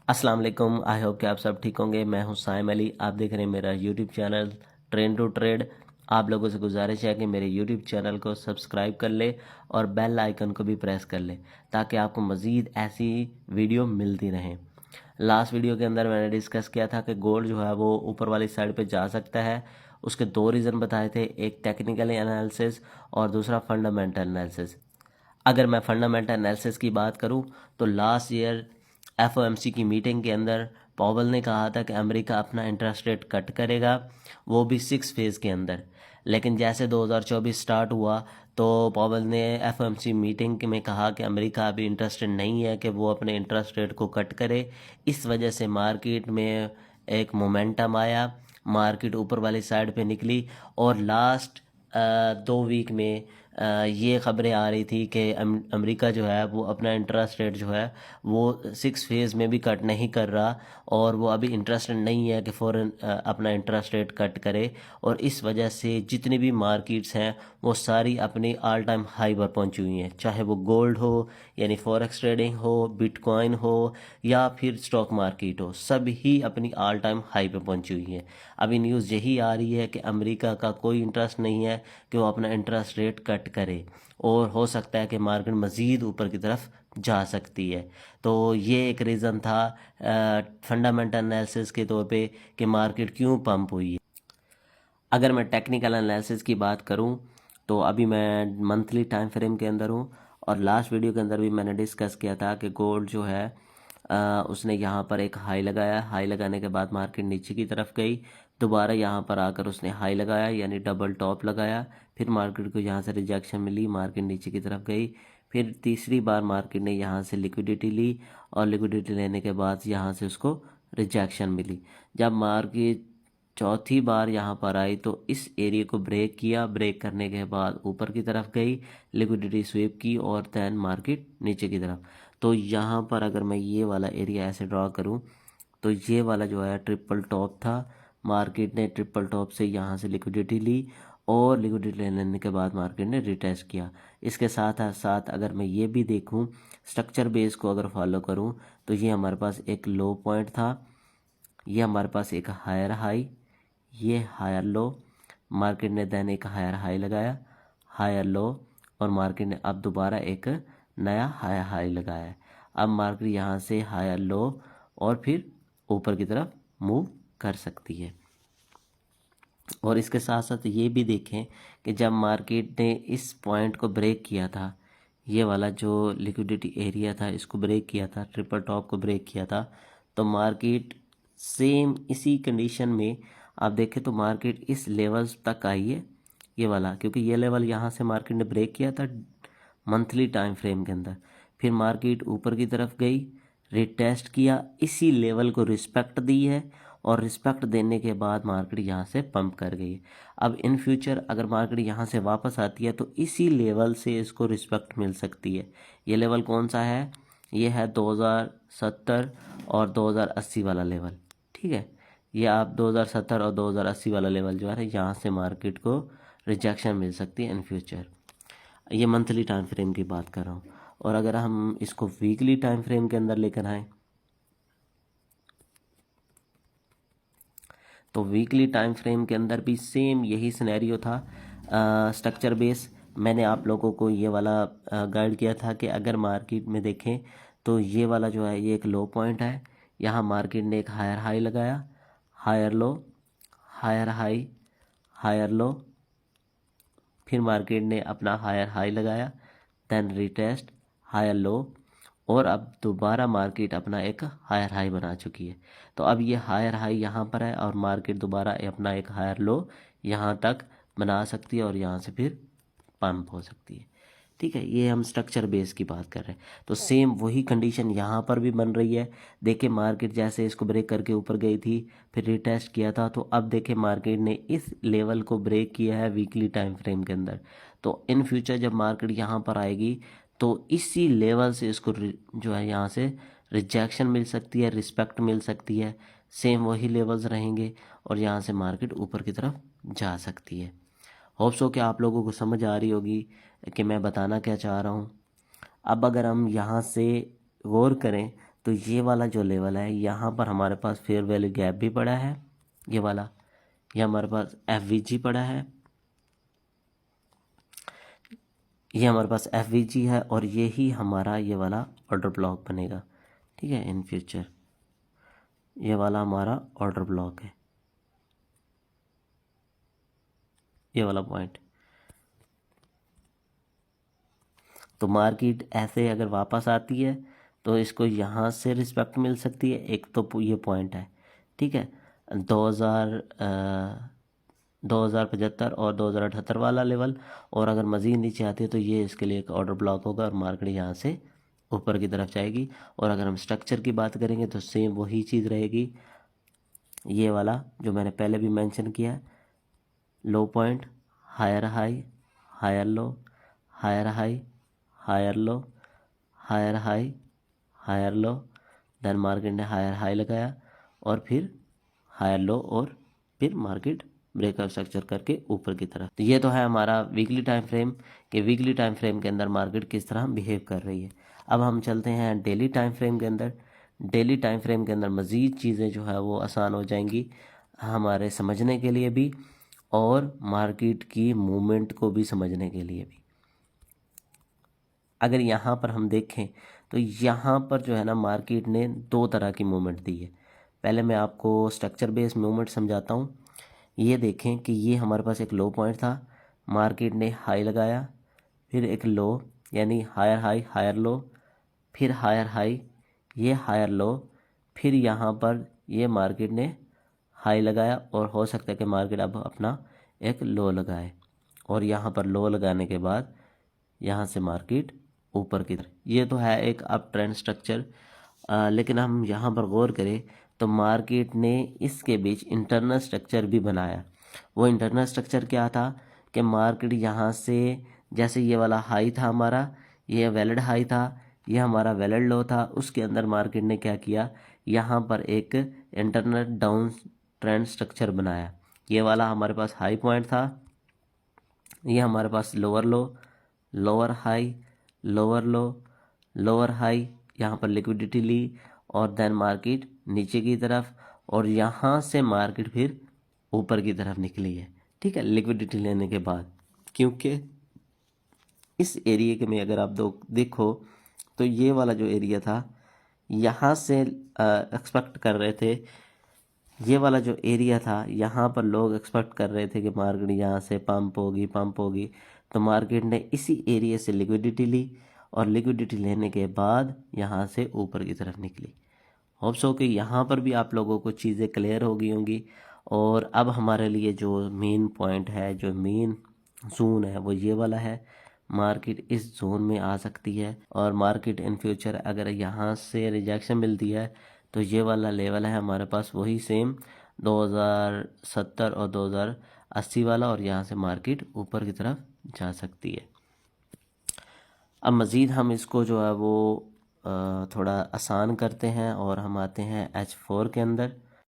अस्सलाम वालेकुम। I hope कि आप सब ठीक होंगे। मैं हूं साइम अली। आप देख रहे हैं मेरा YouTube channel trend to trade. आप लोगों से गुजारिश है कि मेरे यूट्यूब चैनल को सब्सक्राइब कर ले और बेल आइकन को भी प्रेस कर ले ताकि आपको मज़ीद ऐसी वीडियो मिलती रहें। लास्ट वीडियो के अंदर मैंने डिस्कस किया था कि गोल्ड जो है वो ऊपर वाली साइड पे जा सकता है। उसके दो रीज़न बताए थे, एक टेक्निकल एनालिसिस और दूसरा फंडामेंटल एनालिसिस। अगर मैं फंडामेंटल एनालिसिस की बात करूं तो लास्ट ईयर एफओएमसी की मीटिंग के अंदर पॉवल ने कहा था कि अमेरिका अपना इंटरेस्ट रेट कट करेगा, वो भी 6 फेज़ के अंदर। लेकिन जैसे 2024 स्टार्ट हुआ तो पॉवल ने एफओएमसी मीटिंग में कहा कि अमेरिका अभी इंटरेस्टेड नहीं है कि वो अपने इंटरेस्ट रेट को कट करे। इस वजह से मार्केट में एक मोमेंटम आया, मार्केट ऊपर वाली साइड पे निकली और लास्ट 2 वीक में ये खबरें आ रही थी कि अमेरिका जो है वो अपना इंटरेस्ट रेट जो है वो 6 फेज़ में भी कट नहीं कर रहा और वो अभी इंटरेस्टेड नहीं है कि फ़ौरन अपना इंटरेस्ट रेट कट करे। और इस वजह से जितनी भी मार्केट्स हैं वो सारी अपनी ऑल टाइम हाई पर पहुंची हुई हैं, चाहे वो गोल्ड हो यानी फॉरेक्स ट्रेडिंग हो, बिटकॉइन हो या फिर स्टॉक मार्केट हो, सब ही अपनी ऑल टाइम हाई पर पहुंची हुई हैं। अभी न्यूज़ यही आ रही है कि अमेरिका का कोई इंटरेस्ट नहीं है कि वो अपना इंटरेस्ट रेट कट करे और हो सकता है कि मार्केट मज़ीद ऊपर की तरफ जा सकती है। तो ये एक रीज़न था फंडामेंटल एनालिसिस के तौर पे कि मार्केट क्यों पंप हुई है। अगर मैं टेक्निकल एनालिसिस की बात करूं तो अभी मैं मंथली टाइम फ्रेम के अंदर हूं और लास्ट वीडियो के अंदर भी मैंने डिस्कस किया था कि गोल्ड जो है उसने यहाँ पर एक हाई लगाया, हाई लगाने के बाद मार्केट नीचे की तरफ गई, दोबारा यहाँ पर आकर उसने हाई लगाया यानी डबल टॉप लगाया, फिर मार्केट को यहाँ से रिजेक्शन मिली, मार्केट नीचे की तरफ गई, फिर तीसरी बार मार्केट ने यहाँ से लिक्विडिटी ली और लिक्विडिटी लेने के बाद यहाँ से उसको रिजेक्शन मिली। जब मार्केट चौथी बार यहाँ पर आई तो इस एरिया को ब्रेक किया, ब्रेक करने के बाद ऊपर की तरफ गई, लिक्विडिटी स्वीप की और दैन मार्केट नीचे की तरफ। तो यहाँ पर अगर मैं ये वाला एरिया ऐसे ड्रॉ करूँ तो ये वाला जो है ट्रिपल टॉप था, मार्केट ने ट्रिपल टॉप से यहाँ से लिक्विडिटी ली और लिक्विडिटी लेने के बाद मार्केट ने रिटेस्ट किया। इसके साथ साथ अगर मैं ये भी देखूँ स्ट्रक्चर बेस को अगर फॉलो करूँ तो ये हमारे पास एक लो पॉइंट था, ये हमारे पास एक हायर हाई, ये हायर लो, मार्केट ने देन एक हायर हाई लगाया, हायर लो और मार्केट ने अब दोबारा एक नया हायर हाई लगाया है। अब मार्केट यहाँ से हायर लो और फिर ऊपर की तरफ मूव कर सकती है। और इसके साथ साथ ये भी देखें कि जब मार्केट ने इस पॉइंट को ब्रेक किया था, ये वाला जो लिक्विडिटी एरिया था इसको ब्रेक किया था, ट्रिपल टॉप को ब्रेक किया था, तो मार्केट सेम इसी कंडीशन में आप देखें तो मार्केट इस लेवल्स तक आई है, ये वाला, क्योंकि ये लेवल यहाँ से मार्केट ने ब्रेक किया था मंथली टाइम फ्रेम के अंदर। फिर मार्केट ऊपर की तरफ गई, रिटेस्ट किया, इसी लेवल को रिस्पेक्ट दी है और रिस्पेक्ट देने के बाद मार्केट यहाँ से पंप कर गई है। अब इन फ्यूचर अगर मार्केट यहाँ से वापस आती है तो इसी लेवल से इसको रिस्पेक्ट मिल सकती है। ये लेवल कौन सा है? ये है 2070 और 2080 वाला लेवल। ठीक है, ये आप 2070 और 2080 वाला लेवल जो है यहाँ से मार्केट को रिजेक्शन मिल सकती है इन फ्यूचर। ये मंथली टाइम फ्रेम की बात कर रहा हूँ। और अगर हम इसको वीकली टाइम फ्रेम के अंदर लेकर आए तो वीकली टाइम फ्रेम के अंदर भी सेम यही सिनेरियो था। स्ट्रक्चर बेस मैंने आप लोगों को ये वाला गाइड किया था कि अगर मार्केट में देखें तो ये वाला जो है ये एक लो पॉइंट है, यहाँ मार्केट ने एक हायर हाई लगाया, higher low, higher high, higher low, फिर मार्केट ने अपना हायर हाई लगाया, देन रिटेस्ट, हायर लो और अब दोबारा मार्केट अपना एक हायर हाई बना चुकी है। तो अब ये हायर हाई यहाँ पर है और मार्केट दोबारा अपना एक हायर लो यहाँ तक बना सकती है और यहाँ से फिर पंप हो सकती है। ठीक है, ये हम स्ट्रक्चर बेस की बात कर रहे हैं। तो सेम वही कंडीशन यहाँ पर भी बन रही है। देखिए मार्केट जैसे इसको ब्रेक करके ऊपर गई थी, फिर रिटेस्ट किया था, तो अब देखिए मार्केट ने इस लेवल को ब्रेक किया है वीकली टाइम फ्रेम के अंदर। तो इन फ्यूचर जब मार्केट यहाँ पर आएगी तो इसी लेवल से इसको जो है यहाँ से रिजेक्शन मिल सकती है, रिस्पेक्ट मिल सकती है, सेम वही लेवल्स रहेंगे और यहाँ से मार्केट ऊपर की तरफ जा सकती है। होप सो कि आप लोगों को समझ आ रही होगी कि मैं बताना क्या चाह रहा हूँ। अब अगर हम यहाँ से गौर करें तो ये वाला जो लेवल है यहाँ पर हमारे पास फेयर वैल्यू गैप भी पड़ा है, ये वाला, ये हमारे पास FVG पड़ा है, ये हमारे पास FVG है, और ये ही हमारा ये वाला ऑर्डर ब्लॉक बनेगा, ठीक है, इन फ्यूचर ये वाला हमारा ऑर्डर ब्लॉक है, ये वाला पॉइंट। तो मार्केट ऐसे अगर वापस आती है तो इसको यहाँ से रिस्पेक्ट मिल सकती है, एक तो ये पॉइंट है, ठीक है, 2075 और 2078 वाला लेवल, और अगर मज़ीद नीचे आती है तो ये इसके लिए एक ऑर्डर ब्लॉक होगा और मार्केट यहाँ से ऊपर की तरफ जाएगी। और अगर हम स्ट्रक्चर की बात करेंगे तो सेम वही चीज़ रहेगी, ये वाला जो मैंने पहले भी मेंशन किया है, low point, higher high, higher low, higher high, higher low, higher high, higher low, then market ने हायर हाई लगाया और फिर हायर लो, और फिर मार्केट ब्रेकआउट स्ट्रक्चर करके ऊपर की तरफ। तो ये तो है हमारा वीकली टाइम फ्रेम, कि वीकली टाइम फ्रेम के अंदर मार्केट किस तरह बिहेव कर रही है। अब हम चलते हैं डेली टाइम फ्रेम के अंदर। डेली टाइम फ्रेम के अंदर मज़ीद चीज़ें जो है वो आसान हो जाएंगी हमारे समझने के लिए भी, और मार्केट की मूवमेंट को भी समझने के लिए भी। अगर यहाँ पर हम देखें तो यहाँ पर जो है ना मार्केट ने दो तरह की मूवमेंट दी है। पहले मैं आपको स्ट्रक्चर बेस्ड मूवमेंट समझाता हूँ। ये देखें कि ये हमारे पास एक लो पॉइंट था, मार्केट ने हाई लगाया, फिर एक लो, यानी हायर हाई हायर लो, फिर हायर हाई, ये हायर लो, फिर यहाँ पर ये मार्केट ने हाई लगाया, और हो सकता है कि मार्केट अब अपना एक लो लगाए, और यहाँ पर लो लगाने के बाद यहाँ से मार्केट ऊपर की तरफ। ये तो है एक अप ट्रेंड स्ट्रक्चर, लेकिन हम यहाँ पर गौर करें तो मार्केट ने इसके बीच इंटरनल स्ट्रक्चर भी बनाया। वो इंटरनल स्ट्रक्चर क्या था कि मार्केट यहाँ से, जैसे ये वाला हाई था हमारा, ये वैलिड हाई था, ये हमारा वैलिड लो था, उसके अंदर मार्केट ने क्या किया, यहाँ पर एक इंटरनल डाउन ट्रेंड स्ट्रक्चर बनाया। ये वाला हमारे पास हाई पॉइंट था, ये हमारे पास lower low, lower high, lower low, lower high, यहाँ पर लिक्विडिटी ली, और देन मार्केट नीचे की तरफ, और यहाँ से मार्केट फिर ऊपर की तरफ निकली है, ठीक है, लिक्विडिटी लेने के बाद। क्योंकि इस एरिया के में अगर आप देखो तो ये वाला जो एरिया था, यहाँ से एक्सपेक्ट कर रहे थे, ये वाला जो एरिया था यहाँ पर लोग एक्सपेक्ट कर रहे थे कि मार्केट यहाँ से पंप होगी, तो मार्केट ने इसी एरिया से लिक्विडिटी ली, और लिक्विडिटी लेने के बाद यहाँ से ऊपर की तरफ निकली। होप सो कि यहाँ पर भी आप लोगों को चीज़ें क्लियर हो गई होंगी। और अब हमारे लिए जो मेन पॉइंट है, जो मेन जोन है, वो ये वाला है। मार्केट इस जोन में आ सकती है, और मार्केट इन फ्यूचर अगर यहाँ से रिजेक्शन मिलती है तो ये वाला लेवल है हमारे पास वही सेम 2070 और 2080 वाला, और यहाँ से मार्केट ऊपर की तरफ जा सकती है। अब मज़ीद हम इसको जो है वो थोड़ा आसान करते हैं, और हम आते हैं H4 के अंदर।